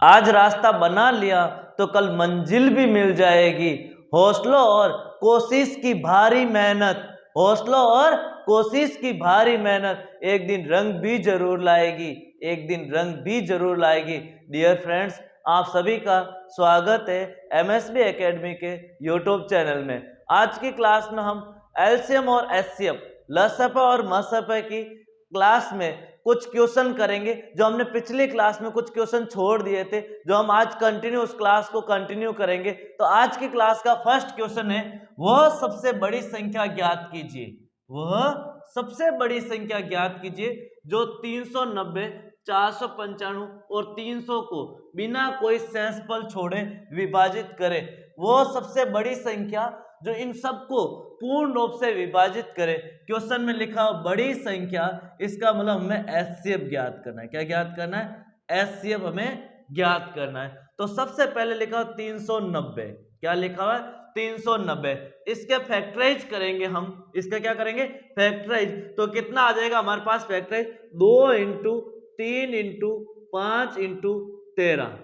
आज रास्ता बना लिया तो कल मंजिल भी मिल जाएगी। हौसलों और कोशिश की भारी मेहनत, हौसलों और कोशिश की भारी मेहनत एक दिन रंग भी जरूर लाएगी, एक दिन रंग भी जरूर लाएगी। डियर फ्रेंड्स, आप सभी का स्वागत है एमएसबी एकेडमी के यूट्यूब चैनल में। आज की क्लास में हम एलसीएम और एचसीएफ, लसपा और मसपा की क्लास में कुछ क्वेश्चन करेंगे जो हमने पिछली क्लास में कुछ क्वेश्चन छोड़ दिए थे, जो हम आज कंटिन्यू उस क्लास को कंटिन्यू करेंगे। तो आज की क्लास का फर्स्ट क्वेश्चन है, वह सबसे बड़ी संख्या ज्ञात कीजिए। वह सबसे बड़ी संख्या ज्ञात कीजिए जो 390, 495 और 300 को बिना कोई सेंसफल छोड़े विभाजित करे। वो सबसे बड़ी संख्या जो इन सबको पूर्ण रूप से विभाजित करे। क्वेश्चन में लिखा हो बड़ी संख्या, इसका मतलब हमें एचसीएफ ज्ञात करना है। क्या ज्ञात करना है? एचसीएफ हमें ज्ञात करना है। तो सबसे पहले लिखा हो 390। क्या लिखा हुआ है? 390। इसके फैक्टराइज करेंगे हम। इसका क्या करेंगे? फैक्टराइज। तो कितना आ जाएगा हमारे पास फैक्टराइज? 2 into 3 into 5 into 13।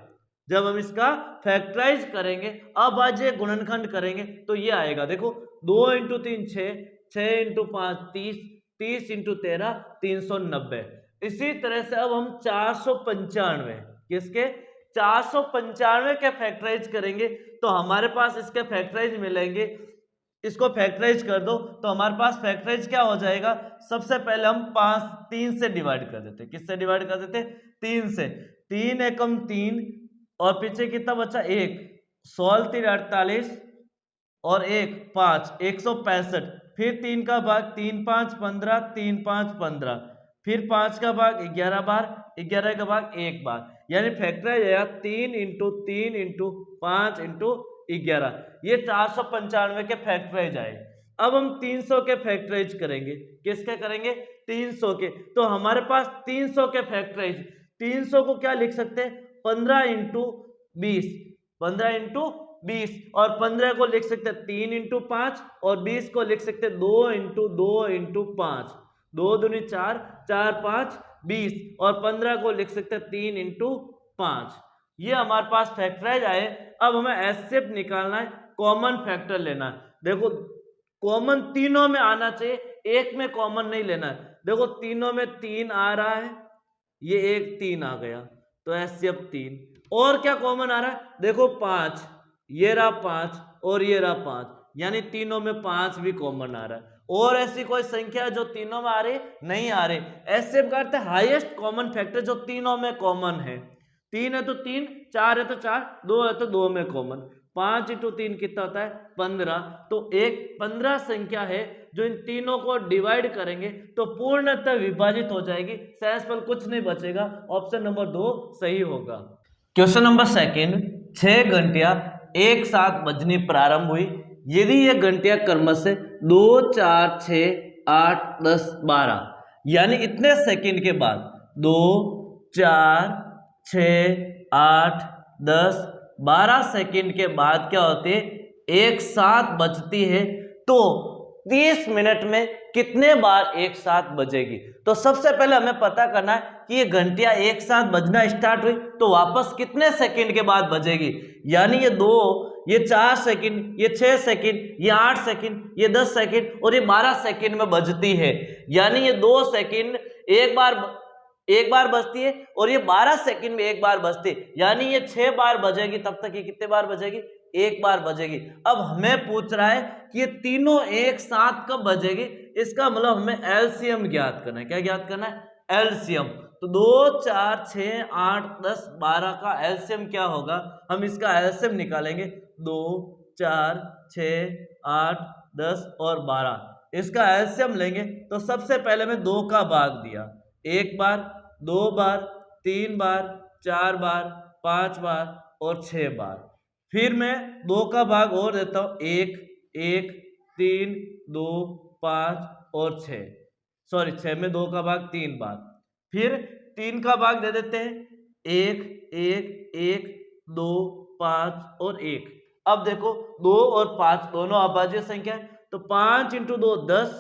जब हम इसका फैक्टराइज करेंगे, अब आज ये गुणनखंड करेंगे तो ये आएगा। देखो 2 इंटू 3 6, 6 इंटू 5 30, 30 इंटू 13 390। इसी तरह से अब हम 495, किसके? 495 के फैक्टराइज करेंगे तो हमारे पास इसके फैक्टराइज मिलेंगे। इसको फैक्टराइज कर दो तो हमारे पास फैक्टराइज क्या हो जाएगा? सबसे पहले हम 3 से डिवाइड कर देते। किससे डिवाइड कर देते? 3 से। 3 एकम 3 और पीछे कितना बचा? 1। 16 3 48 और 1 5, 165। फिर 3 का भाग 3 5 15, 3 5 15। फिर 5 का भाग 11 बार, 11 का भाग 1 बार। यानी फैक्टराइज आया 3 इंटू 3 इंटू 5 इंटू 11। ये 495 के फैक्टराइज आए। अब हम 300 के फैक्टराइज करेंगे। किसके करेंगे? 300 के। तो हमारे पास 300 के फैक्टराइज, 300 को क्या लिख सकते हैं? 15 इंटू 20, 15 इंटू 20। और 15 को लिख सकते हैं 3 इंटू 5 और 20 को लिख सकते हैं 2 इंटू 2 इंटू 5। 2 दूनी 4, 4 5 20। और 15 को लिख सकते हैं 3 इंटू 5। ये हमारे पास फैक्टराइज आए। अब हमें एचसीएफ निकालना है, कॉमन फैक्टर लेना है। देखो कॉमन तीनों में आना चाहिए, एक में कॉमन नहीं लेना है। देखो तीनों में 3 आ रहा है, ये एक 3 आ गया तो एचसीएफ 3। और क्या कॉमन आ रहा है? देखो 5, ये रहा 5 और ये रहा 5, यानी तीनों में 5 भी कॉमन आ रहा है। और ऐसी कोई संख्या जो तीनों में आ रही? नहीं आ रही। एचसीएफ का अर्थ है हाईएस्ट कॉमन फैक्टर जो तीनों में कॉमन है। 3 है तो 3, 4 है तो 4, 2 है तो 2 में कॉमन। 5 इंटू 3 कितना होता है? 15। तो एक 15 संख्या है जो इन तीनों को डिवाइड करेंगे तो पूर्णतः विभाजित हो जाएगी। सेंसफल कुछ नहीं बचेगा। ऑप्शन नंबर 2 सही होगा। क्वेश्चन नंबर सेकंड, 6 घंटियां एक साथ बजनी प्रारंभ हुई यदि ये घंटियां क्रमशः 2 4 6 8 10 12, यानी इतने सेकंड के बाद 2 4 6 8 10 12 सेकंड के बाद क्या होती है? एक साथ बजती है। तो 30 मिनट में कितने बार एक साथ बजेगी? तो सबसे पहले हमें पता करना है कि ये घंटियां एक साथ बजना स्टार्ट हुई तो वापस कितने सेकंड के बाद बजेगी। यानी ये 2, ये 4 सेकंड, ये 6 सेकंड, ये 8 सेकंड, ये 10 सेकंड और ये 12 सेकंड में बजती है। यानी ये 2 सेकंड एक बार बजती है और ये 12 सेकंड में एक बार बजती है। यानी ये 6 बार बजेगी। तब तक ये कितने बार बजेगी? एक बार बजेगी। अब हमें पूछ रहा है कि ये तीनों एक साथ कब बजेगी। इसका मतलब हमें एलसीएम ज्ञात करना है। क्या ज्ञात करना है? एलसीएम। तो 2 4 6 8 10 12 का एलसीएम क्या होगा? हम इसका एलसीएम निकालेंगे। 2 4 6 8 10 और 12, इसका एलसीएम लेंगे तो सबसे पहले मैं 2 का भाग दिया, 1 बार, 2 बार, 3 बार, 4 बार, 5 बार और 6 बार। फिर मैं 2 का भाग और देता हूं, 1 1 3 2 5 और 6, सॉरी 6 में 2 का भाग 3 बार। फिर 3 का भाग दे देते हैं, 1 1 1 2 5 और 1। अब देखो 2 और 5 दोनों अभाज्य संख्या है तो 5 इंटू 2 10,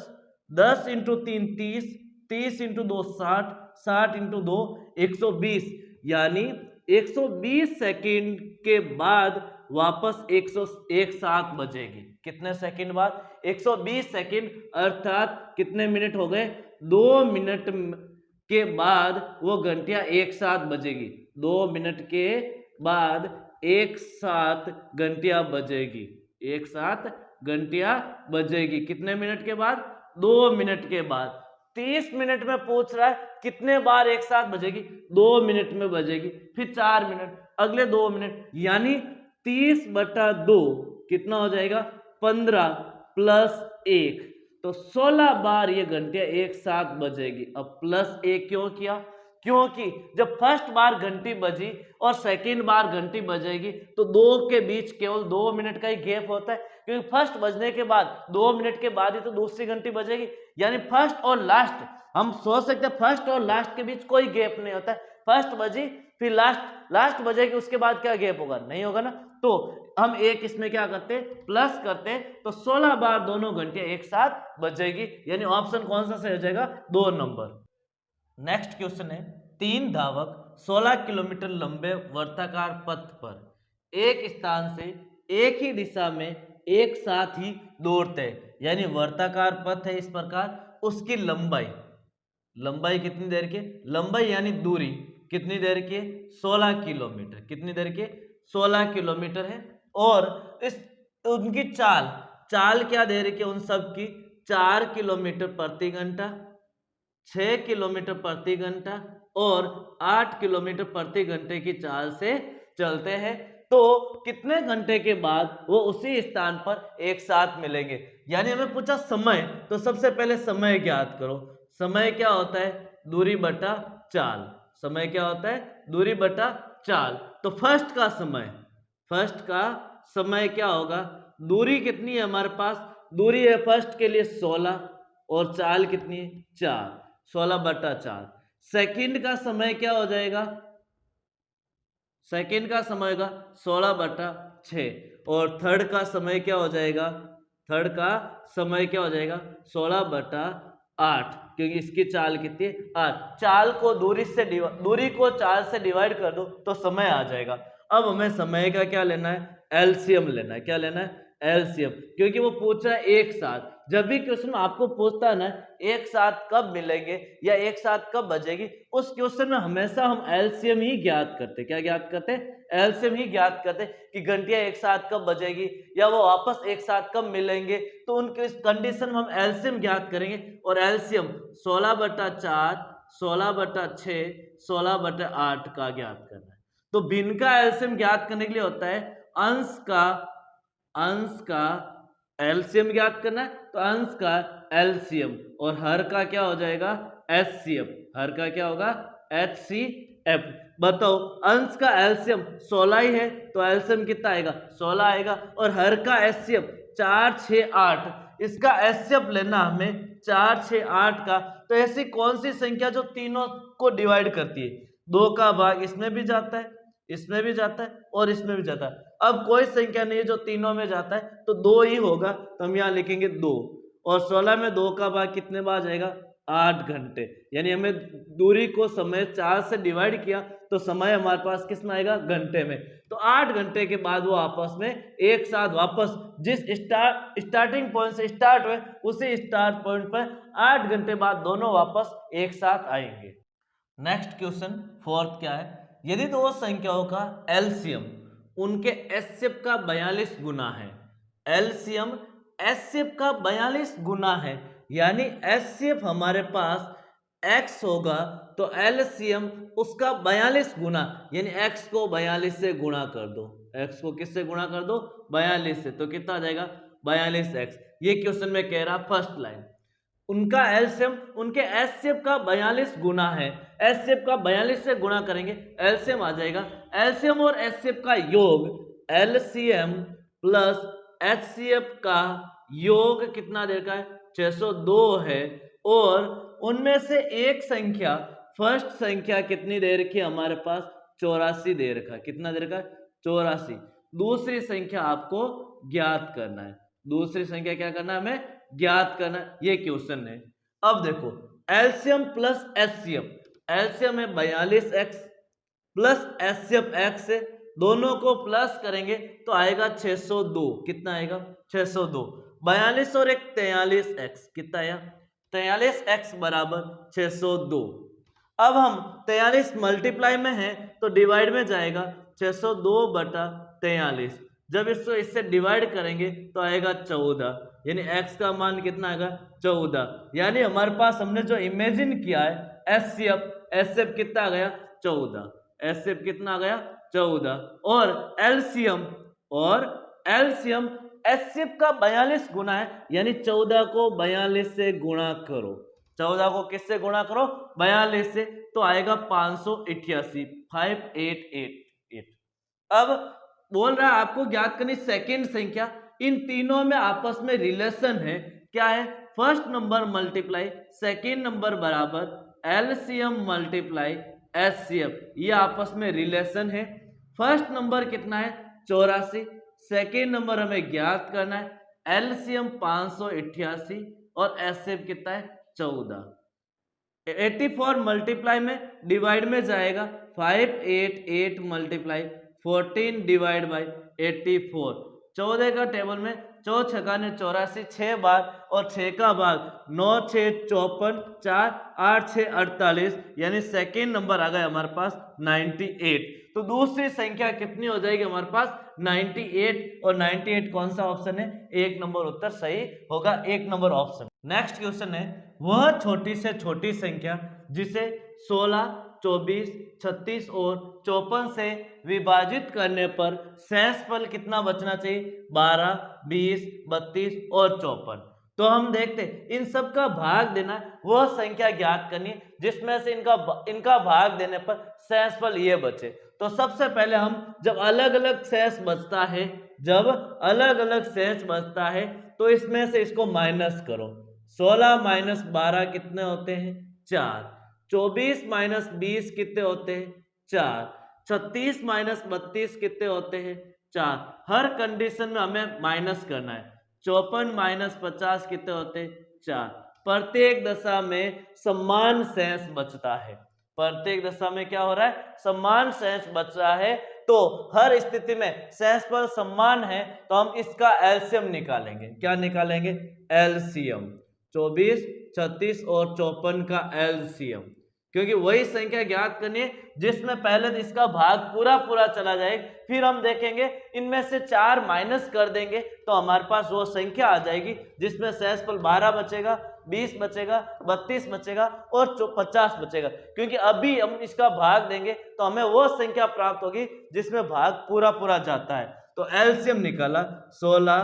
10 इंटू 3 30, 30 इंटू 2 60, 60 इंटू 2 120। यानी 120 सेकंड के बाद वापस 107 बजेगी। कितने सेकंड बाद? 120 सेकंड अर्थात कितने मिनट हो गए? 2 मिनट के बाद वो घंटियां एक साथ बजेगी। 2 मिनट के बाद एक साथ घंटियां बजेगी। एक साथ घंटियां बजेगी। कितने मिनट के बाद? 2 मिनट के बाद। 30 मिनट में पूछ रहा है कितने बार एक साथ बजेगी? 2 मिनट में बजेगी। फिर 4 मिनट, अगले 2 मिनट, यानी 30/2 कितना हो जाएगा? 15 प्लस 1, तो 16 बार ये घंटियां एक साथ बजेगी। अब प्लस 1 क्यों किया? क्योंकि जब फर्स्ट बार घंटी बजी और सेकेंड बार घंटी बजेगी तो दो के बीच केवल 2 मिनट का ही गैप होता है, क्योंकि फर्स्ट बजने के बाद 2 मिनट के बाद ही तो दूसरी घंटी बजेगी। यानी फर्स्ट और लास्ट, हम सोच सकते हैं फर्स्ट और लास्ट के बीच कोई गैप नहीं होता है। फर्स्ट बजी फिर लास्ट बजेगी, उसके बाद क्या गैप होगा? नहीं होगा ना। तो हम एक इसमें क्या करते, प्लस करते, तो 16 बार दोनों घंटियां एक साथ बजेगी। यानी ऑप्शन कौन सा सही हो जाएगा? 2 नंबर। नेक्स्ट क्वेश्चन है, 3 धावक 16 किलोमीटर लंबे वर्ताकार पथ पर एक स्थान से एक ही दिशा में एक साथ ही दौड़ते हैं। यानी वर्ताकार पथ है इस प्रकार, उसकी लंबाई कितनी देर की? लंबाई यानी दूरी कितनी देर की? 16 किलोमीटर। कितनी देर की? 16 किलोमीटर है। और इस उनकी चाल क्या दे रही है उन सब की? 4 किलोमीटर प्रति घंटा, 6 किलोमीटर प्रति घंटा और 8 किलोमीटर प्रति घंटे की चाल से चलते हैं। तो कितने घंटे के बाद वो उसी स्थान पर एक साथ मिलेंगे? यानी हमें पूछा समय, तो सबसे पहले समय ज्ञात करो। समय क्या होता है? दूरी बटा चाल। समय क्या होता है? दूरी बटा चाल। तो फर्स्ट का समय क्या होगा? दूरी कितनी है हमारे पास? दूरी है फर्स्ट के लिए 16 और चाल कितनी है? 4, 16/4। सेकंड का समय क्या हो जाएगा? सेकंड का समय होगा 16/6। और थर्ड का समय क्या हो जाएगा? थर्ड का समय क्या हो जाएगा? 16/8, क्योंकि इसकी चाल कितनी है? 8। चाल को दूरी को 4 से डिवाइड कर दो तो समय आ जाएगा। अब हमें समय का क्या लेना है? एलसीएम लेना है। क्या लेना है? एलसीएम, क्योंकि वो पूछ रहा है एक साथ। जब भी क्वेश्चन आपको पूछता है ना एक साथ कब मिलेंगे या एक साथ कब बजेगी, उस क्वेश्चन में हमेशा हम एलसीएम ही ज्ञात करते। क्या ज्ञात करते? एलसीएम ही ज्ञात करते कि घंटियां एक साथ कब बजेगी या वो वापस एक साथ कब मिलेंगे। तो उनके इस कंडीशन में हम एलसीएम ज्ञात करेंगे। और एलसीएम 16/4, 16/6, 16/8 का ज्ञात करना है। तो भिन्न का एलसीएम ज्ञात करने के लिए होता है अंश का एलसीएम ज्ञात करना है, तो अंश का एलसीएम, और हर का क्या हो जाएगा? एचसीएफ। हर का क्या होगा? एचसीएफ। बताओ, अंश का एलसीएम 16 ही है तो एलसीएम कितना आएगा? 16 आएगा। और हर का एचसीएफ 4, 6, 8, इसका एचसीएफ लेना हमें 4, 6, 8 का। तो ऐसी कौन सी संख्या जो तीनों को डिवाइड करती है? 2 का भाग इसमें भी जाता है, इसमें भी जाता है और इसमें भी जाता है। अब कोई संख्या नहीं है जो तीनों में जाता है, तो 2 ही होगा, तो हम यहाँ लिखेंगे 2। और 16 में 2 का भाग कितने बार जाएगा? 8 घंटे। यानी हमें दूरी को समय 4 से डिवाइड किया तो समय हमारे पास किस में आएगा? घंटे में। तो 8 घंटे के बाद वो आपस में एक साथ वापस जिस स्टार्टिंग पॉइंट से स्टार्ट हुए उसी स्टार्ट पॉइंट पर 8 घंटे बाद दोनों वापस एक साथ आएंगे। नेक्स्ट क्वेश्चन फोर्थ क्या है? यदि दो संख्याओं का एलसीएम उनके एचसीएफ का 42 गुना है। एलसीएम एचसीएफ का 42 गुना है, यानी एचसीएफ हमारे पास x होगा तो एलसीएम उसका 42 गुना, यानी x को 42 से गुणा कर दो। x को किससे गुणा कर दो? 42 से। तो कितना आ जाएगा? 42x। ये क्वेश्चन में कह रहा फर्स्ट लाइन, उनका एलसीएम उनके एचसीएफ का 42 गुना है। एचसीएफ का 42 से गुणा करेंगे, एलसीएम आ जाएगा। एलसीएम और एचसीएफ का योग, एलसीएम प्लस एचसीएफ का योग कितना देर का है? 602 है। और उनमें से एक संख्या, फर्स्ट संख्या कितनी देर की हमारे पास? 84 देर का। कितना देर का? 84। दूसरी संख्या आपको ज्ञात करना है। दूसरी संख्या क्या करना है? हमें ज्ञात करना। ये क्वेश्चन है। अब देखो, एलसीएम प्लस एचसीएफ, एलसीएम है 42x प्लस एचसीएफ एक्स है, दोनों को प्लस करेंगे तो आएगा 602। कितना आएगा? 602। 42 और एक 43 एक्स, कितना आया? 43 एक्स बराबर 602। अब हम 43 मल्टीप्लाई में है तो डिवाइड में जाएगा, 602 बटा 43। जब इसको इससे डिवाइड करेंगे तो आएगा 14, यानी x का मान कितना आएगा? 14। यानी हमारे पास हमने जो इमेजिन किया है एचसीएफ कितना आ गया? 14। एचसीएफ कितना आ गया? 14। और एलसीएम एचसीएफ का 42 गुना है, यानी 14 को 42 से गुणा करो। 14 को किससे गुणा करो? 42 से, तो आएगा 588, 5888। अब बोल रहा है आपको ज्ञात करनी सेकंड संख्या। इन तीनों में आपस में रिलेशन है, क्या है? First number multiply second number बराबर एलसीएम मल्टीप्लाई एचसीएफ, ये आपस में रिलेशन है। फर्स्ट नंबर कितना है? 84। सेकंड नंबर हमें ज्ञात करना है, एलसीएम 588 और एचसीएफ कितना है? 14। 84 मल्टीप्लाई में डिवाइड में जाएगा, 588 मल्टीप्लाई 14 डिवाइड बाई 84। 14 का टेबल में 4 छक्का ने 84, 6 बार और 6 का भाग 9 6 54, 4 8 6 48, यानी सेकेंड नंबर आ गया हमारे पास 98। तो दूसरी संख्या कितनी हो जाएगी हमारे पास? 98। और 98 कौन सा ऑप्शन है? एक नंबर उत्तर सही होगा, एक नंबर ऑप्शन। नेक्स्ट क्वेश्चन है, वह छोटी से छोटी संख्या जिसे 16, 24, 36 और 54 से विभाजित करने पर शेषफल कितना बचना चाहिए? 12, 20, 32 और 54। तो हम देखते इन सब का भाग देना, वह संख्या ज्ञात करनी जिसमें से इनका भाग देने पर शेषफल ये बचे। तो सबसे पहले हम जब अलग अलग शेष बचता है तो इसमें से इसको माइनस करो। 16 माइनस 12 कितने होते हैं? 4। 24 माइनस 20 कितने होते हैं? 4। 36 माइनस 32 कितने होते हैं? 4। हर कंडीशन में हमें माइनस करना है। 54 माइनस 50 कितने होते हैं? 4। प्रत्येक दशा में समान शेष बचता है। प्रत्येक दशा में क्या हो रहा है? समान शेष बच रहा है। तो हर स्थिति में शेषफल समान है तो हम इसका एलसीएम निकालेंगे। क्या निकालेंगे? एलसीएम। 24, 36 और 54 का एलसीएम, क्योंकि वही संख्या ज्ञात करनी है जिसमें पहले इसका भाग पूरा चला जाए, फिर हम देखेंगे इनमें से 4 माइनस कर देंगे तो हमारे पास वो संख्या आ जाएगी जिसमें शेषफल 12 बचेगा, 20 बचेगा, 32 बचेगा और 50 बचेगा। क्योंकि अभी हम इसका भाग देंगे तो हमें वो संख्या प्राप्त होगी जिसमें भाग पूरा जाता है। तो एलसीएम निकाला, 16,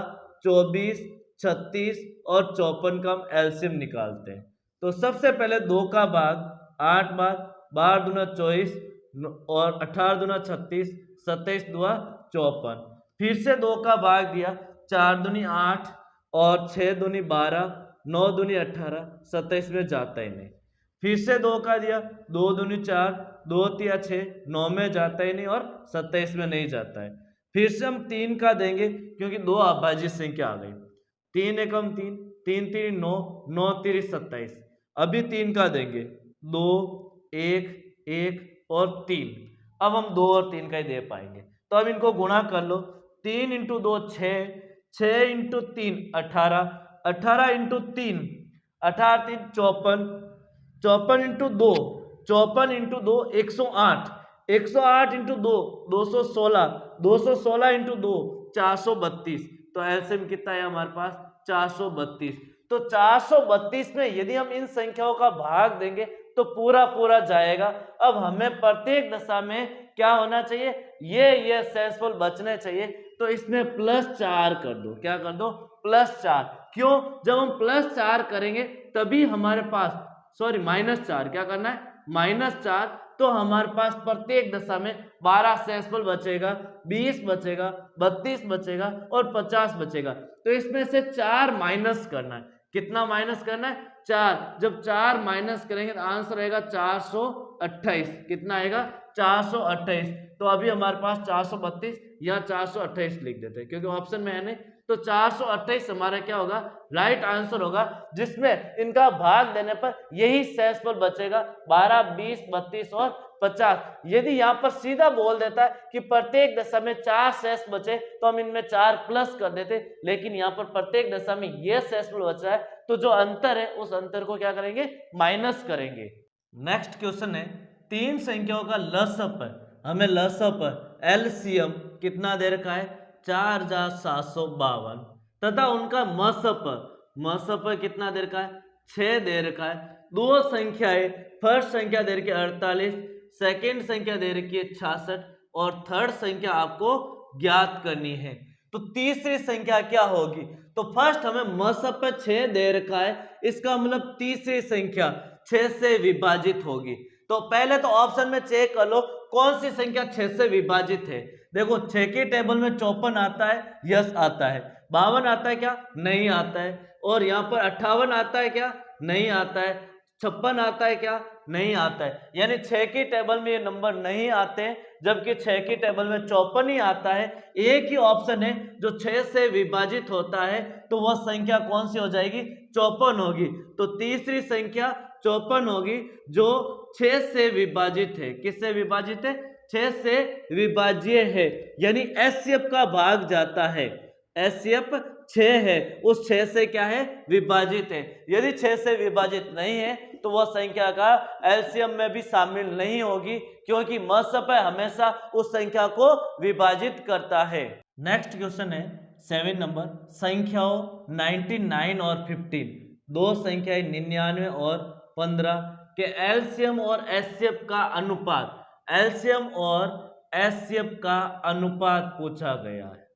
24, 36 और 54 का हम एलसीएम निकालते हैं। तो सबसे पहले 2 का भाग 8 बार, 12 दूना 24 और 18 दूना 36, 27 दूना 54। फिर से 2 का भाग दिया, 4 दूनी 8 और 6 दूनी 12, 9 दूनी 18, 27 में जाता ही नहीं। फिर से 2 का दिया, 2 दूनी 4, 2 तिया 6, 9 में जाता ही नहीं और 27 में नहीं जाता है। फिर से हम 3 का देंगे क्योंकि 2 अभाज्य संख्या आ गई। 3 एकम 3, 3 3 9, 9 3 27। अभी 3 का देंगे, 2, 1, 1 और 3। अब हम 2 और 3 का ही दे पाएंगे। तो अब इनको गुणा कर लो, 3 into 2 6, 6 into 3 18, 18 into 3 18 3 54, 54 into 2 54 into 2 108, 108 into 2 216, 216 into 2 432। तो एलसीएम कितना है हमारे पास? 432। तो 432 में यदि हम इन संख्याओं का भाग देंगे तो पूरा जाएगा। अब हमें प्रत्येक दशा में क्या होना चाहिए? ये शेषफल बचने चाहिए। तो इसमें +4 कर दो। क्या कर दो? +4। क्यों? जब हम +4 करेंगे तभी हमारे पास, सॉरी -4, क्या करना है? -4। तो हमारे पास प्रत्येक दशा में 12 शेषफल बचेगा, 20 बचेगा, 32 बचेगा और 50 बचेगा। तो इसमें से 4 माइनस करना है। कितना माइनस करना है? 4। जब 4 माइनस करेंगे तो आंसर आएगा 428। कितना आएगा? 428। तो अभी हमारे पास 432 या 428 लिख देते हैं क्योंकि ऑप्शन में है नहीं। तो 428 हमारा क्या होगा? राइट आंसर होगा, जिसमें इनका भाग देने पर यही शेषफल बचेगा, 12, 20, 32 और 50। यदि यहाँ पर सीधा बोल देता है कि प्रत्येक दशा में 4 शेष बचे तो हम इनमें 4 प्लस कर देते, लेकिन यहाँ पर प्रत्येक दशा में ये शेषफल बच रहा है तो जो अंतर है उस अंतर को क्या करेंगे, माइनस करेंगे। नेक्स्ट क्वेश्चन है, तीन संख्याओं का लसअप है, हमें लसअप एलसीएम कितना दे रखा है 4752 तथा उनका मसअप कितना दे रखा है 6 दे रखा है। दो संख्याएं, फर्स्ट संख्या दे रखी है 48, सेकेंड संख्या दे रखी है 66 और थर्ड संख्या आपको ज्ञात करनी है। तो तीसरी संख्या क्या होगी, तो फर्स्ट हमें मसअप 6 दे रखा है, इसका मतलब तीसरी संख्या 6 से विभाजित होगी। तो पहले तो ऑप्शन में चेक कर लो कौन सी संख्या 6 से विभाजित है। देखो 6 की टेबल में 54 आता है, यस आता है। 52 आता है क्या, नहीं आता है। और यहाँ पर 58 आता है क्या, नहीं आता है। 56 आता है क्या, नहीं आता है। यानी 6 की टेबल में ये नंबर नहीं आते, जबकि 6 की टेबल में 54 ही आता है। एक ही ऑप्शन है जो 6 से विभाजित होता है, तो वह संख्या कौन सी हो जाएगी, 54 होगी। तो तीसरी संख्या 54 होगी जो 6 से विभाजित है। किससे विभाजित है, 6 से विभाज्य है, यानी एचसीएफ का भाग जाता है। एचसीएफ 6 है, उस 6 से क्या है, विभाजित है। यदि 6 से विभाजित नहीं है तो वह संख्या का एलसीएम में भी शामिल नहीं होगी, क्योंकि मसअप हमेशा उस संख्या को विभाजित करता है। नेक्स्ट क्वेश्चन है 7 नंबर, संख्याओं 99 और 15, दो संख्याएं 99 और 15 के एलसीएम और एचसीएफ का अनुपात, एलसीएम और एचसीएफ का अनुपात पूछा गया है।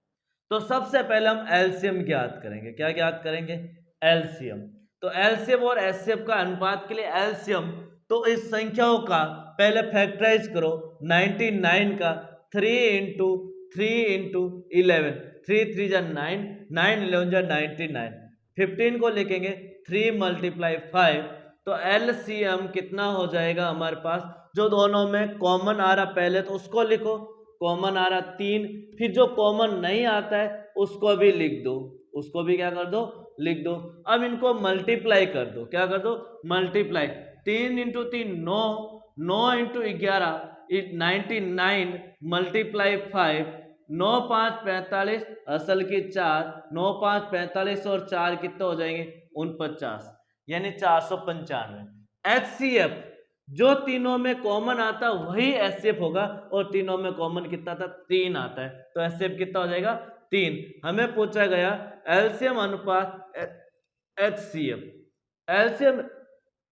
तो सबसे पहले हम एलसीएम ज्ञात करेंगे। क्या ज्ञात करेंगे, एलसीएम। तो एलसीएम और एचसीएफ का अनुपात के लिए एलसीएम, तो इस संख्याओं का पहले फैक्टराइज करो। 99 का 3 इंटू 3 इंटू 11, 3 3 जा 9, 9 11 जा 99। 15 को लिखेंगे 3 मल्टीप्लाई 5, तो एलसीएम कितना हो जाएगा हमारे पास, जो दोनों में कॉमन आ रहा पहले तो उसको लिखो, कॉमन आ रहा 3, फिर जो कॉमन नहीं आता है उसको भी लिख दो, उसको भी क्या कर दो, लिख दो। अब इनको मल्टीप्लाई कर दो, क्या कर दो, मल्टीप्लाई। 3 इंटू 3 9, 9 इंटू 11 99 मल्टीप्लाई 5, 9 5 45, असल की 4, 9 5 45 और 4 कितने हो जाएंगे 49, यानी 495। एचसीएफ जो तीनों में कॉमन आता वही एचसीएफ होगा, और तीनों में कॉमन कितना था, 3 आता है, तो एचसीएफ कितना हो जाएगा 3। हमें पूछा गया एलसीएम अनुपात एचसीएफ, एलसीएम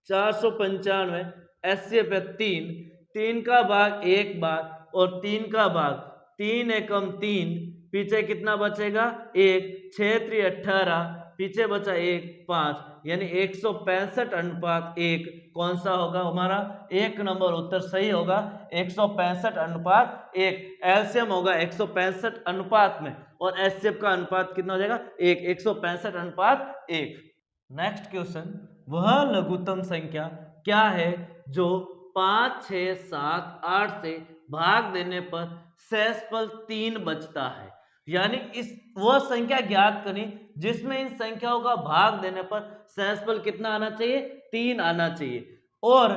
495, एचसीएफ है 3, 3 का भाग 1 बार और 3 का भाग 3 एकम 3, पीछे कितना बचेगा 1, 6 3 18, पीछे बचा 1 5, यानी 165 अनुपात 1 कौन सा होगा हमारा, एक नंबर उत्तर सही होगा 165 अनुपात 1। एलसीएम होगा 165 अनुपात में, और एचसीएफ का अनुपात कितना हो जाएगा 1, 165 अनुपात 1। नेक्स्ट क्वेश्चन, वह लघुत्तम संख्या क्या है जो 5 6 7 8 से भाग देने पर शेषफल 3 बचता है। यानी इस वह संख्या ज्ञात करें जिसमें इन संख्याओं का भाग देने पर शेषफल कितना आना चाहिए, 3 आना चाहिए, और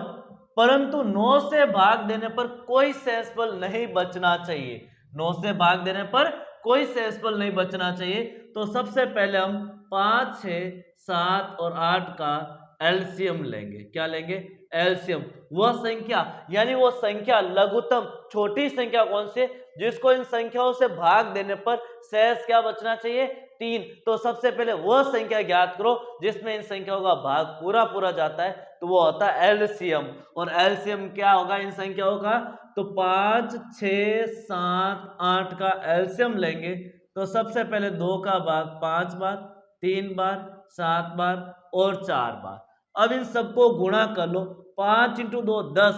परंतु 9 से भाग देने पर कोई शेषफल नहीं बचना चाहिए। 9 से भाग देने पर कोई शेषफल नहीं बचना चाहिए। तो सबसे पहले हम 5 6 7 और 8 का एलसीएम लेंगे। क्या लेंगे, एलसीएम। वह संख्या यानी वो संख्या लघुत्तम छोटी संख्या कौन सी, जिसको इन संख्याओं से भाग देने पर शेष क्या बचना चाहिए, 3। तो सबसे पहले वह संख्या ज्ञात करो जिसमें इन संख्याओं का भाग पूरा पूरा जाता है, तो वो होता है एलसीएम। और एलसीएम क्या होगा इन संख्याओं का, तो 5 6 7 8 का एलसीएम लेंगे। तो सबसे पहले 2 का भाग 5 बार, 3 बार, 7 बार और 4 बार। अब इन सबको गुणा कर लो, 5 इंटू 2 10,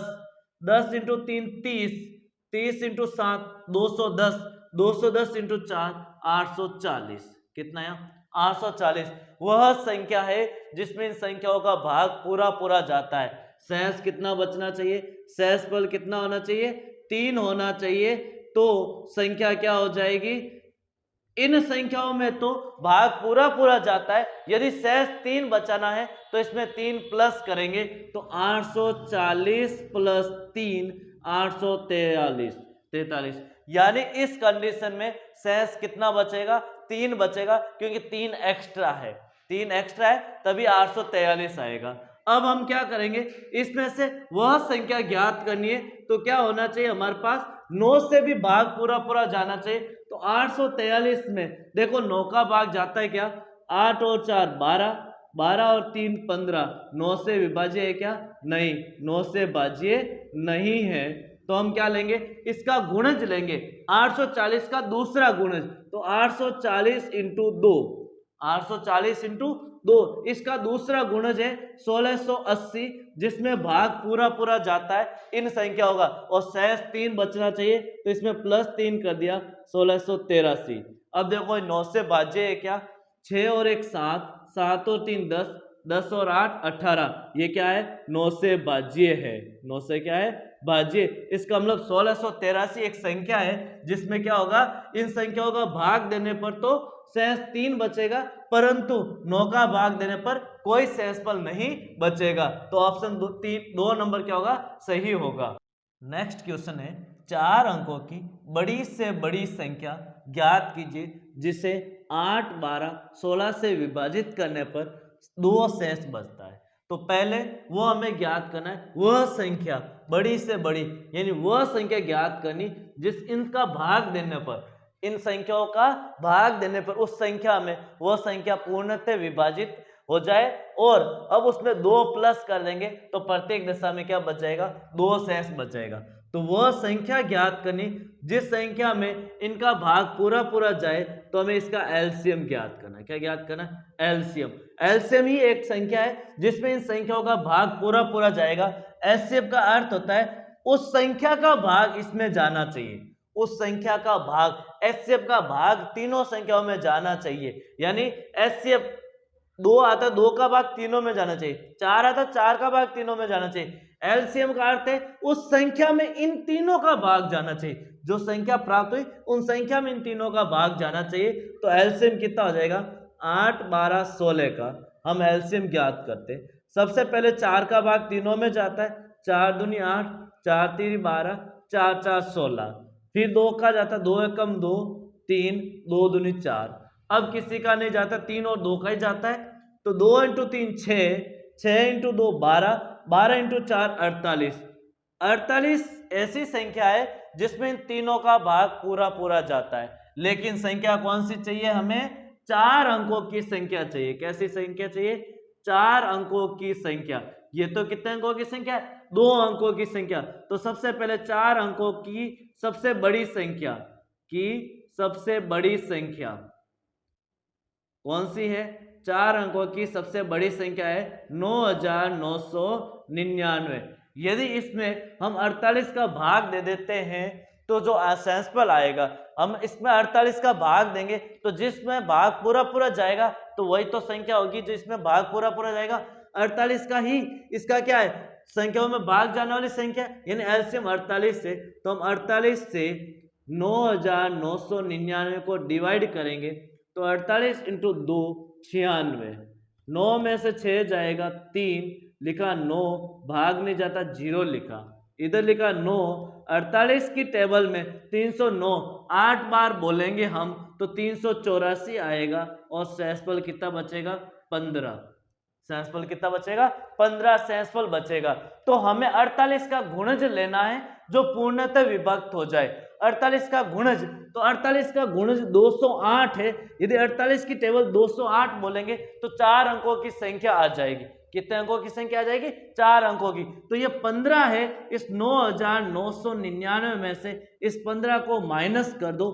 10 इंटू 3 30, 30 इंटू 7 210, 210 इंटू 4 840, कितना है 840। वह संख्या है जिसमें इन संख्याओं का भाग पूरा पूरा जाता है। शेष कितना बचना चाहिए, शेषफल कितना होना चाहिए, 3 होना चाहिए। तो संख्या क्या हो जाएगी, इन संख्याओं में तो भाग पूरा पूरा जाता है, यदि शेष 3 बचाना है तो इसमें 3 प्लस करेंगे, तो 840 प्लस 3 843 यानी इस कंडीशन में शेष कितना बचेगा, 3 बचेगा, क्योंकि 3 एक्स्ट्रा है, 3 एक्स्ट्रा है तभी 843 आएगा। अब हम क्या करेंगे, इसमें से वह संख्या ज्ञात करनी है तो क्या होना चाहिए हमारे पास, 9 से भी भाग पूरा पूरा जाना चाहिए। तो 843 में देखो 9 का भाग जाता है क्या, 8 और 4 12, 12 और 3 15, 9 से विभाज्य है क्या, नहीं, 9 से भाज्य नहीं है। तो हम क्या लेंगे, इसका गुणज लेंगे, 840 का दूसरा गुणज, तो 840 इंटू 2, 840 इंटू 2, इसका दूसरा गुणज है 1680, जिसमें भाग पूरा पूरा जाता है इन संख्या होगा और शेष 3 बचना चाहिए, तो इसमें +3 कर दिया 1683। अब देखो 9 से भाज्य है क्या, 6 और 1 7, 7 और 3 10, 10 और 8 18, ये क्या है, 9 से भाज्य है, 9 से क्या है, भाज्य। इसका मतलब 1683 एक संख्या है जिसमें क्या होगा, इन संख्याओं का भाग देने पर तो शेष 3 बचेगा, परंतु 9 का भाग देने पर कोई शेषफल नहीं बचेगा। तो ऑप्शन 2 नंबर क्या होगा, सही होगा। नेक्स्ट क्वेश्चन है, 4 अंकों की बड़ी से बड़ी संख्या ज्ञात कीजिए जिसे 8 12 16 से विभाजित करने पर 2 शेष बचता है। तो पहले वो हमें ज्ञात करना है, वह संख्या बड़ी से बड़ी, यानी वह संख्या ज्ञात करनी जिस इनका भाग देने पर, इन संख्याओं का भाग देने पर उस संख्या में वह संख्या पूर्णतः विभाजित हो जाए, और अब उसमें 2 प्लस कर देंगे तो प्रत्येक दिशा में क्या बच जाएगा, 2 शेष बच जाएगा। तो वह संख्या ज्ञात करनी जिस संख्या में इनका भाग पूरा पूरा जाए, तो हमें इसका एलसीएम ज्ञात करना है। क्या ज्ञात करना है, एलसीएम। एलसीएम ही एक संख्या है जिसमें इन संख्याओं का भाग पूरा पूरा जाएगा। एलसीएम का अर्थ होता है उस संख्या का भाग इसमें जाना चाहिए, उस संख्या का भाग, एचसीएफ का भाग तीनों संख्याओं में जाना चाहिए। यानी एचसीएफ 2 आता, 2 का भाग तीनों में जाना चाहिए, 4 आता, 4 का भाग तीनों में जाना चाहिए। एलसीएम का अर्थ है उस संख्या में इन तीनों का भाग जाना चाहिए, जो संख्या प्राप्त हुई उन संख्या में इन तीनों का भाग जाना चाहिए। तो एलसीएम कितना हो जाएगा, 8 12 16 का हम एलसीएम ज्ञात करते हैं। सबसे पहले 4 का भाग तीनों में जाता है, 4 दूनी 8, 4 3 12, 4 4 16, फिर 2 का जाता, 2 एकम 2, 3, 2 दूनी 4। अब किसी का नहीं जाता, 3 और 2 का ही जाता है, तो 2 इंटू 3 6, 6 इंटू 2 12, 12 इंटू 4 48। 48 ऐसी संख्या है जिसमें इन तीनों का भाग पूरा पूरा जाता है, लेकिन संख्या कौन सी चाहिए हमें, 4 अंकों की संख्या चाहिए। कैसी संख्या चाहिए, 4 अंकों की संख्या। ये तो कितने अंकों की संख्या है, 2 अंकों की संख्या। तो सबसे पहले 4 अंकों की सबसे बड़ी संख्या की सबसे बड़ी संख्या कौन सी है, 4 अंकों की सबसे बड़ी संख्या है 9999। यदि इसमें हम 48 का भाग दे देते हैं तो जो शेषफल आएगा, हम इसमें 48 का भाग देंगे तो जिसमें भाग पूरा पूरा जाएगा तो वही तो संख्या होगी जो इसमें भाग पूरा पूरा जाएगा। 48 का ही इसका क्या है, संख्याओं में भाग जाने वाली संख्या, यानी एलसीएम 48 से, तो हम 48 से 9999 को डिवाइड करेंगे तो 48 इंटू 2 96, 9 में से 6 जाएगा 3, लिखा 9, भाग नहीं जाता 0 लिखा, इधर लिखा 9। 48 की टेबल में 309 8 बार बोलेंगे हम तो 384 आएगा और शेषफल कितना बचेगा, 15। शेषफल कितना बचेगा, 15 शेषफल बचेगा। तो हमें 48 का गुणज लेना है जो पूर्णतः विभक्त हो जाए। 48 का गुणज, तो 48 का गुणज 208 है। यदि 48 की टेबल 208 बोलेंगे तो 4 अंकों की संख्या आ जाएगी। कितने अंकों की संख्या आ जाएगी, 4 अंकों की। तो ये 15 है, इस 9999 में से इस 15 को माइनस कर दो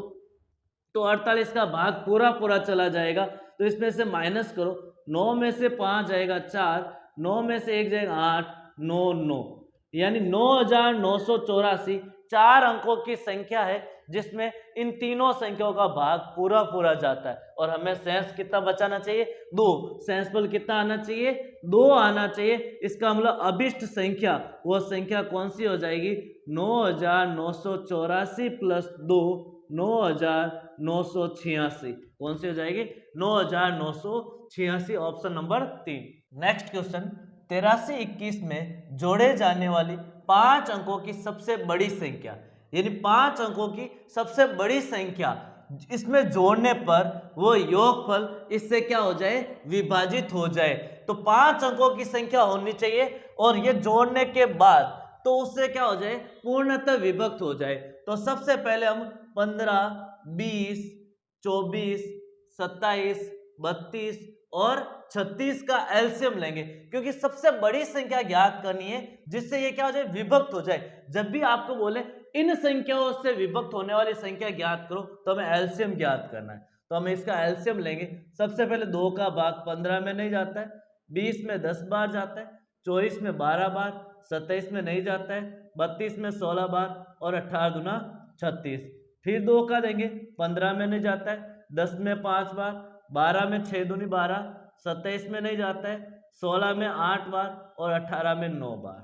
तो 48 का भाग पूरा पूरा चला जाएगा। तो इसमें से माइनस करो, 9 में से 5 जाएगा 4, 9 में से 1 जाएगा 8, 9 9, यानी 9984 4 अंकों की संख्या है जिसमें इन तीनों संख्याओं का भाग पूरा पूरा जाता है। और हमें शेष कितना बचाना चाहिए, 2। शेषफल कितना आना चाहिए, 2 आना चाहिए। इसका मतलब अभिष्ट संख्या, वो संख्या कौन सी हो जाएगी, 9984 प्लस 2 9986। कौन सी हो जाएगी, 9986, ऑप्शन नंबर 3। नेक्स्ट क्वेश्चन, 8321 में जोड़े जाने वाली 5 अंकों की सबसे बड़ी संख्या, यानी 5 अंकों की सबसे बड़ी संख्या इसमें जोड़ने पर वो योगफल इससे क्या हो जाए, विभाजित हो जाए। तो 5 अंकों की संख्या होनी चाहिए और ये जोड़ने के बाद तो उससे क्या हो जाए, पूर्णतः विभक्त हो जाए। तो सबसे पहले हम 15, 20, 24, 27, 32 और 36 का एलसीएम लेंगे, क्योंकि सबसे बड़ी संख्या ज्ञात करनी है जिससे ये क्या हो जाए, विभक्त हो जाए। जब भी आपको बोले इन संख्याओं से विभक्त होने वाली संख्या ज्ञात करो तो हमें एलसीएम ज्ञात करना है। तो हम इसका एलसीएम लेंगे। सबसे पहले 2 का भाग 15 में नहीं जाता है, 20 में 10 बार जाता है, 24 में 12 बार, 27 में नहीं जाता है, 32 में 16 बार और 18 दूना 36। फिर 2 का देंगे, 15 में नहीं जाता है, 10 में 5 बार, 12 में 6 दूनी 12, 27 में नहीं जाता है, 16 में 8 बार और 18 में 9 बार।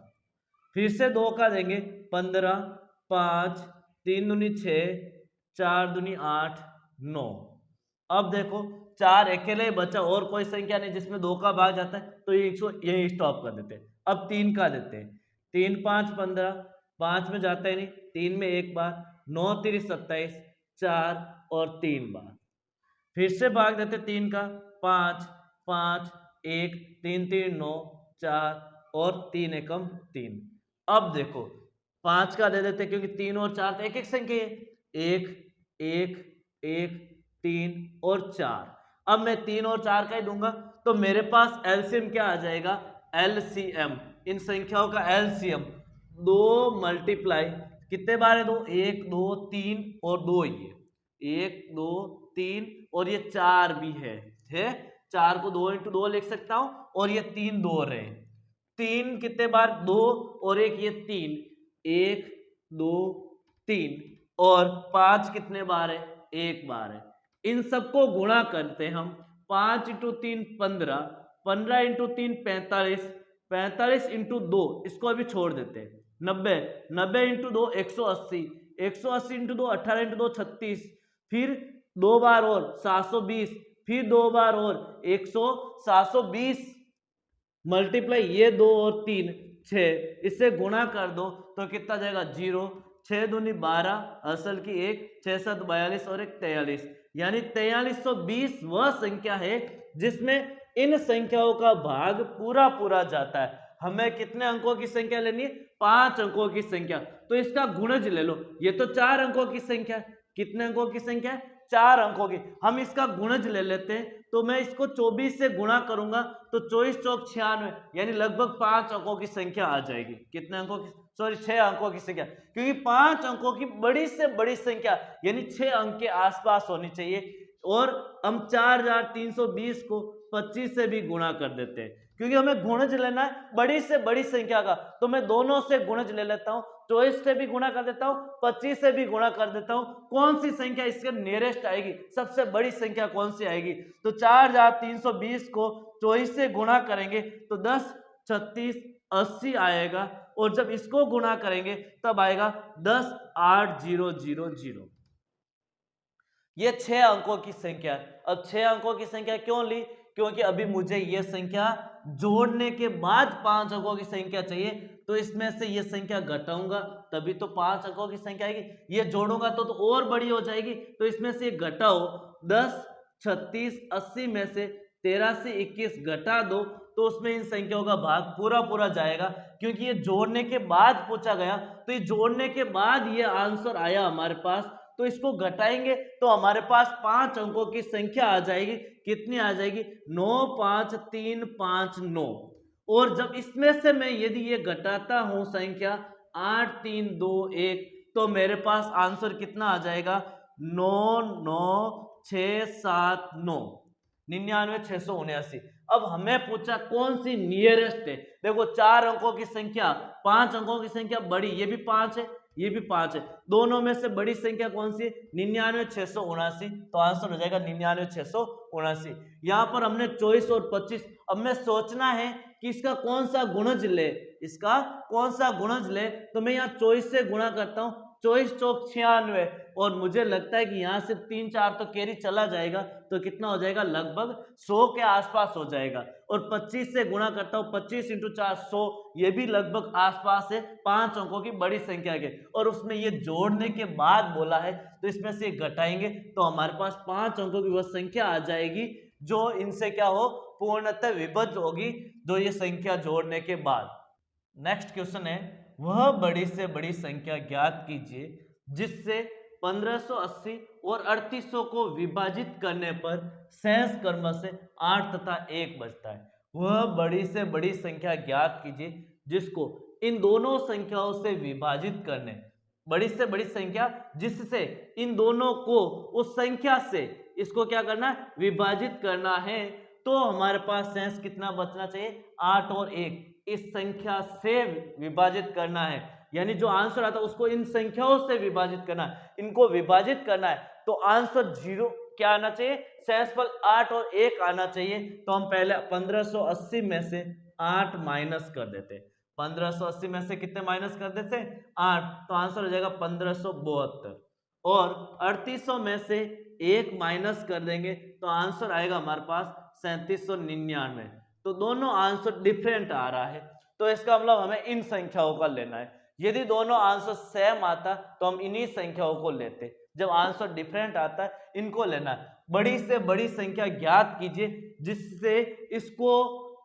फिर से 2 का देंगे, 15, 5, 3 दूनी 6, 4 दूनी 8, 9। अब देखो 4 अकेले ही बचा, और कोई संख्या नहीं जिसमें 2 का भाग जाता है, तो इसको यही स्टॉप कर देते हैं। अब 3 का देते हैं, 3, 5, 15, 5 में जाता है नहीं, 3 में 1 बार, 9, 3, 27, 4 और 3 बार। फिर से भाग देते 3 का, 5, 5, 1, 3, 3, 9, 4 और 3 एकम 3। अब देखो 5 का दे देते क्योंकि 3 और 4 तो एक एक संख्या है, 1, 1, 1, 3 और 4। अब मैं 3 और 4 का ही दूंगा तो मेरे पास एलसीएम क्या आ जाएगा, एलसीएम, इन संख्याओं का एलसीएम 2 मल्टीप्लाई कितने बार है, 2, 1, 2, 3 और 2, ये 1, 2, 3 और ये 4 भी है 4 को 2 इंटू 2 लिख सकता हूं और ये 3 2 रहे, 3 कितने बार, 2 और 1 ये 3, 1, 2, 3 और 5 कितने बार है, 1 बार है। इन सबको गुणा करते हम, 5 इंटू 3 15, 15 इंटू 3 45, 45 इंटू 2 इसको अभी छोड़ देते हैं, 90, 90 इंटू 2 180, 180 इंटू 2 18 इंटू 2 36, फिर 2 बार और 720, फिर 2 बार और 100, 720 मल्टीप्लाई ये 2 और 3 6, इससे गुणा कर दो तो कितना जाएगा 0, 6 दूनी 12, असल की 1, 6 7 42 और 1 43, यानी 4320 वह संख्या है जिसमें इन संख्याओं का भाग पूरा पूरा जाता है। हमें कितने अंकों की संख्या लेनी है, 5 अंकों की संख्या, तो इसका गुणज ले लो। ये तो 4 अंकों की संख्या है, कितने अंकों की संख्या है, 4 अंकों की। हम इसका गुणज ले लेते हैं, तो मैं इसको 24 से गुणा करूंगा तो 24 चौक 96, यानी लगभग 5 अंकों की संख्या आ जाएगी। कितने अंकों की, सॉरी 6 अंकों की संख्या, क्योंकि 5 अंकों की बड़ी से बड़ी संख्या यानी 6 अंक के आसपास होनी चाहिए। और हम 4320 को 25 से भी गुणा कर देते हैं, क्योंकि हमें गुणज लेना है बड़ी से बड़ी संख्या का, तो मैं दोनों से गुणज ले लेता हूं, 24 से भी गुणा कर देता हूं, 25 से भी गुणा कर देता हूं। कौन सी संख्या इसके नियरेस्ट आएगी, सबसे बड़ी संख्या कौन सी आएगी, तो 4320 को 24 से गुणा करेंगे तो 10, 36, 80 आएगा, और जब इसको गुणा करेंगे तब आएगा 10, 8, 0, 0, 0। ये 6 अंकों की संख्या। अब 6 अंकों की संख्या क्यों ली, क्योंकि अभी मुझे ये संख्या जोड़ने के बाद 5 अंकों की संख्या चाहिए, तो इसमें से ये संख्या घटाऊंगा तभी तो 5 अंकों की संख्या आएगी, ये जोड़ूंगा तो और बड़ी हो जाएगी, तो इसमें से घटाओ, 10, 36, 80 में से 13 से 21 घटा दो तो उसमें इन संख्याओं का भाग पूरा पूरा जाएगा, क्योंकि ये जोड़ने के बाद पूछा गया, तो ये जोड़ने के बाद ये आंसर आया हमारे पास, तो इसको घटाएंगे तो हमारे पास 5 अंकों की संख्या आ जाएगी। कितनी आ जाएगी, 9, 5, 3, 5, 9। और जब इसमें से मैं यदि ये घटाता हूं संख्या 8, 3, 2, 1, तो मेरे पास आंसर कितना आ जाएगा, 9, 9, 6, 7, 9, 99, 679। अब हमें पूछा कौन सी नियरेस्ट है। देखो 4 अंकों की संख्या, 5 अंकों की संख्या बड़ी, ये भी 5 है, ये भी 5 है, दोनों में से बड़ी संख्या कौन सी है, 99, 679, तो आंसर हो जाएगा 99, 679। यहाँ पर हमने 24 और 25, अब मैं सोचना है कि इसका कौन सा गुणज ले, इसका कौन सा गुणज ले, तो मैं यहाँ 24 से गुणा करता हूँ, 24 चौक 96, और मुझे लगता है कि यहाँ से 3-4 तो कैरी चला जाएगा, तो कितना हो जाएगा, लगभग 100 के आसपास हो जाएगा। और 25 से गुणा करता हूँ, 25 × 4 100, ये भी लगभग आसपास है, 5 अंकों की बड़ी संख्या के। और उसमें ये जोड़ने के बाद बोला है, तो इसमें से घटाएंगे तो हमारे पास 5 अंकों की वह संख्या आ जाएगी जो इनसे क्या हो, पूर्णतः विभक्त होगी, जो ये संख्या जोड़ने के बाद। नेक्स्ट क्वेश्चन है, वह बड़ी से बड़ी संख्या ज्ञात कीजिए जिससे 1580 और 3800 को विभाजित करने पर शेष क्रम से 8 तथा 1 बचता है। वह बड़ी से बड़ी संख्या ज्ञात कीजिए जिसको इन दोनों संख्याओं से विभाजित करने, बड़ी से बड़ी संख्या जिससे इन दोनों को उस संख्या से इसको क्या करना है, विभाजित करना है। तो हमारे पास शेष कितना बचना चाहिए, 8 और 1, इस संख्या से विभाजित करना है, यानी जो आंसर आता है उसको इन संख्याओं से विभाजित करना है, इनको विभाजित करना है, तो आंसर 0 क्या आना चाहिए, शेषफल 8 और 1 आना चाहिए। तो हम पहले 1580 में से 8 माइनस कर देते, 1580 में से कितने माइनस कर देते, 8, तो आंसर हो जाएगा 1572। और 3800 में से 1 माइनस कर देंगे तो आंसर आएगा हमारे पास 3799। तो दोनों आंसर डिफरेंट आ रहा है, तो इसका मतलब हमें इन संख्याओं का लेना है। यदि दोनों आंसर सेम आता तो हम इन्हीं संख्याओं को लेते, जब आंसर डिफरेंट आता है इनको लेना है। बड़ी से बड़ी संख्या ज्ञात कीजिए जिससे इसको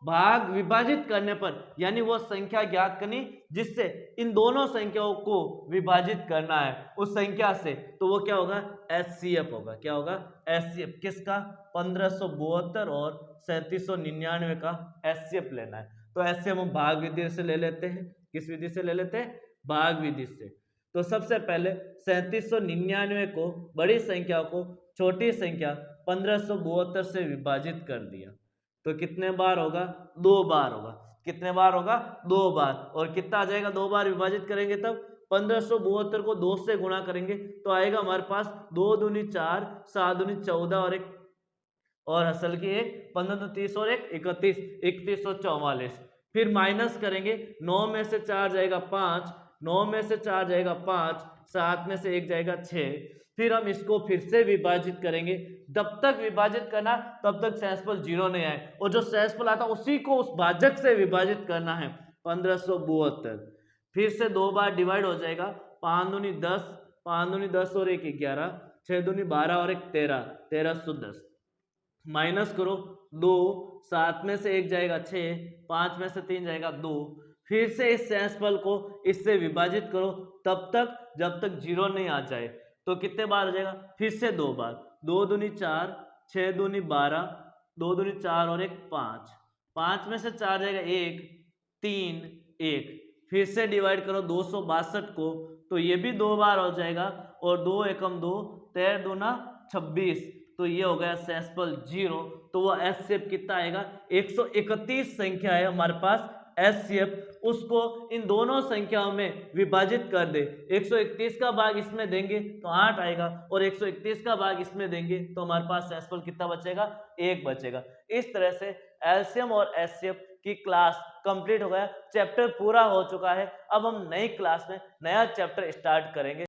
भाग विभाजित करने पर, यानी वो संख्या ज्ञात करनी जिससे इन दोनों संख्याओं को विभाजित करना है उस संख्या से, तो वो क्या होगा, HCF होगा। क्या होगा, HCF किसका, 1572 और 3799 का HCF लेना है। तो HCF हम भाग विधि से ले लेते हैं, किस विधि से ले लेते हैं, भाग विधि से। तो सबसे पहले 3799 को, बड़ी संख्या को छोटी संख्या 1572 से विभाजित कर दिया, तो कितने बार होगा, 2 बार होगा। कितने बार होगा, 2 बार। और कितना आ जाएगा, 2 बार विभाजित करेंगे तब 1572 को 2 से गुणा करेंगे तो आएगा हमारे पास 2 दूनी 4, 7 दूनी 14 और 1 और असल की 1, 15 दूनी 30 और 1 31, 3144। फिर माइनस करेंगे, 9 में से 4 जाएगा 5, 9 में से 4 जाएगा 5, 7 में से 1 जाएगा 6। फिर हम इसको फिर से विभाजित करेंगे, जब तक विभाजित करना तब तक शेषफल 0 नहीं आए, और जो शेषफल आता उसी को उस भाजक से विभाजित करना है, 1572। फिर से 2 बार डिवाइड हो जाएगा, 5 दूनी 10, 5 दूनी 10 और 1 11, 6 दूनी 12 और 1 13, 1310। माइनस करो, 2, 7 में से 1 जाएगा 6, 5 में से 3 जाएगा 2। फिर से इस शेषफल को इससे विभाजित करो तब तक जब तक 0 नहीं आ जाए। तो कितने बार हो जाएगा, फिर से 2 बार, 2 दूनी 4, 6 दूनी 12, 2 दूनी 4 और 1 5, 5 में से 4 जाएगा 1, 3, 1। फिर से डिवाइड करो 262 को, तो ये भी 2 बार हो जाएगा, और 2 एकम 2, 13 दूना 26, तो ये हो गया शेषफल 0। तो वो HCF कितना आएगा, 131 संख्या है हमारे पास HCF, उसको इन दोनों संख्याओं में विभाजित कर दे। 131 का भाग इसमें देंगे तो 8 आएगा, और 131 का भाग इसमें देंगे तो हमारे पास शेषफल कितना बचेगा, 1 बचेगा। इस तरह से LCM और HCF की क्लास कंप्लीट हो गया, चैप्टर पूरा हो चुका है। अब हम नई क्लास में नया चैप्टर स्टार्ट करेंगे।